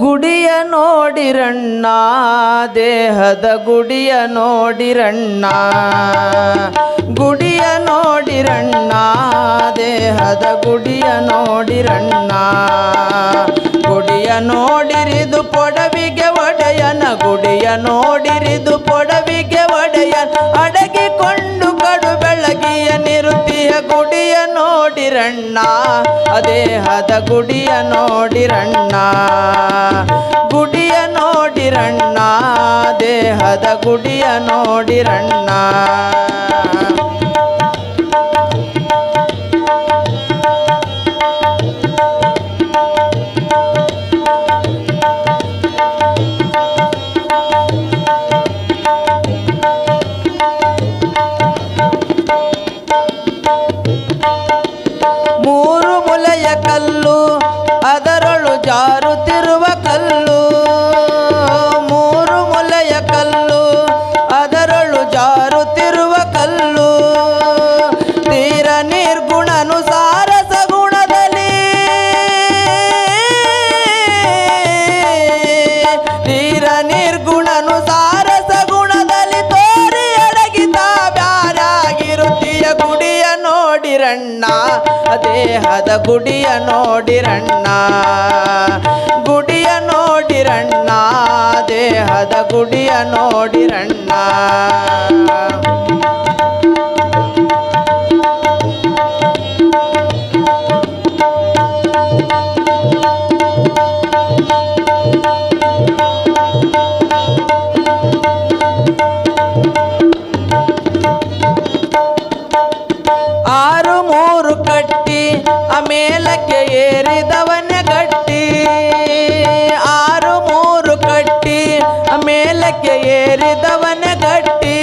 ಗುಡಿಯ ನೋಡಿರಣ್ಣ ದೇಹದ ಗುಡಿಯ ನೋಡಿರಣ್ಣ ಗುಡಿಯ ನೋಡಿರಣ್ಣ ದೇಹದ ಗುಡಿಯ ನೋಡಿರಣ್ಣ ಗುಡಿಯ ನೋಡಿರಿದು ಪೊಡವಿಗೆ ಒಡೆಯನ ಗುಡಿಯ ನೋಡಿರಿದು ಪೊಡವಿಗೆ ಒಡೆಯನ ಅಡಗಿಕೊಂಡು ಕಡು ಬೆಳಗಿಯ ನಿರುತಿಯ ಗುಡಿಯ ನೋಡಿರಣ್ಣ ದೇಹದ ಗುಡಿಯ ನೋಡಿರಣ್ಣ ಗುಡಿಯ ನೋಡಿರಣ್ಣ ದೇಹದ ಗುಡಿಯ ನೋಡಿರಣ್ಣ ಮೂರು ಮುಲೆಯ ಕಲ್ಲು ಅದರೊಳು ಜಾರುತ್ತಿರುವ ಕಲ್ಲು ಮೂರು ಮುಲೆಯ ಕಲ್ಲು ಅದರೊಳು ಜಾರುತ್ತಿರುವ ಕಲ್ಲು ತೀರ ನಿರ್ಗುಣನುಸಾರ ಸಗುಣದಲ್ಲಿ ತೀರ ನಿರ್ಗುಣನುಸಾರ ಸಗುಣದಲ್ಲಿ ತೋರಿ ಅಡಗಿದ ಬ್ಯಾರಾಗಿರುತ್ತೀಯ ಗುಡಿಯ ನೋಡಿರಣ್ಣ ದೇಹದ ಗುಡಿಯ ನೋಡಿರಣ್ಣ ಗುಡಿಯ ನೋಡಿರಣ್ಣ ದೇಹದ ಗುಡಿಯ ನೋಡಿರಣ್ಣ ಆರು ಮೂರು ಕಟ್ಟಿ ಮೇಲಕ್ಕೆ ಏರಿದವನ ಗಟ್ಟಿ ಆರು ಮೂರು ಕಟ್ಟಿ ಮೇಲಕ್ಕೆ ಏರಿದವನ ಗಟ್ಟಿ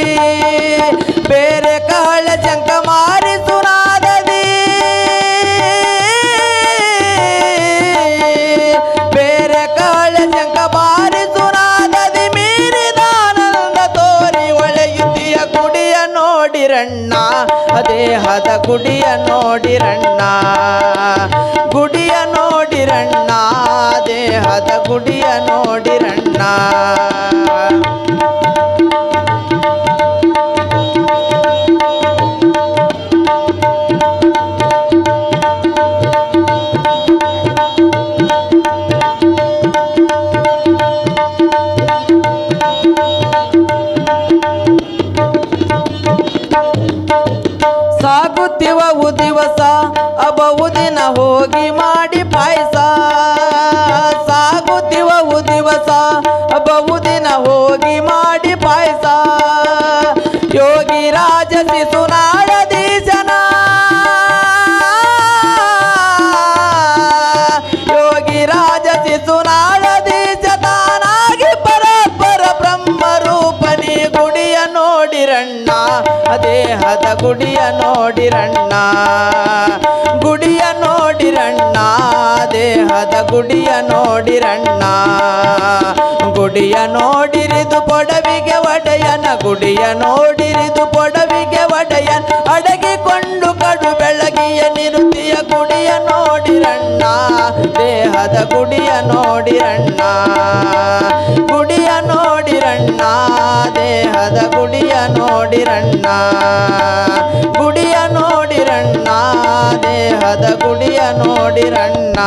ಬೇರೆ ಕಾಳ ಜಂಕ ಮಾರಿಸುನಾದದಿ ಬೇರೆ ಕಾಳ ಜಂಕ ಮಾರಿಸುನಾದದಿ ಮೀರಿದಾನಂದ ತೋರಿ ಒಳೆಯುತ್ತಿಯ ಗುಡಿಯ ನೋಡಿರಣ್ಣ ದೇಹದ ಗುಡಿಯ ನೋಡಿರಣ್ಣ ಗುಡಿಯ ನೋಡಿರಣ್ಣ ದೇಹದ ಗುಡಿಯ ನೋಡಿರಣ್ಣ ಸಾಗುತ್ತಿವವು ದಿವಸ ಅಬಹುದಿನ ಹೋಗಿ ಮಾಡಿ ಪಾಯಸ ಸಾಗುತ್ತಿವವು ದಿವಸ ಅಬಹುದಿನ ಹೋಗಿ ಮಾಡಿ ಪಾಯಸ ಯೋಗಿ ರಾಜ ಶಿಶುನಾಳದೀಶನ ಯೋಗಿ ರಾಜ ಶಿಶುನಾಳದೀಶ ತಾನಾಗಿ ಪರಪರ ಬ್ರಹ್ಮ ರೂಪನಿ ಗುಡಿಯ ನೋಡಿರಣ್ಣ ದೇಹದ ಗುಡಿಯ ನೋಡಿರಣ್ಣ ಗುಡಿಯ ನೋಡಿರಣ್ಣ ದೇಹದ ಗುಡಿಯ ನೋಡಿರಣ್ಣ ಗುಡಿಯ ನೋಡಿರಿದು ಪೊಡವಿಗೆ ಒಡೆಯನ ಗುಡಿಯ ನೋಡಿರಿದು ಪೊಡವಿಗೆ ಒಡೆಯನ ಅಡಗಿಕೊಂಡು ಕಡು ಬೆಳಗಿಯ ನಿರುತಿಯ ಗುಡಿಯ ನೋಡಿರಣ್ಣ ದೇಹದ ಗುಡಿಯ ನೋಡಿರಣ್ಣ ಗುಡಿಯ ನೋಡಿರಣ್ಣ ದೇಹದ ಗುಡಿಯ ನೋಡಿರಣ್ಣ ಗುಡಿಯ ನೋಡಿರಣ್ಣ ದೇಹದ ಗುಡಿಯ ನೋಡಿರಣ್ಣ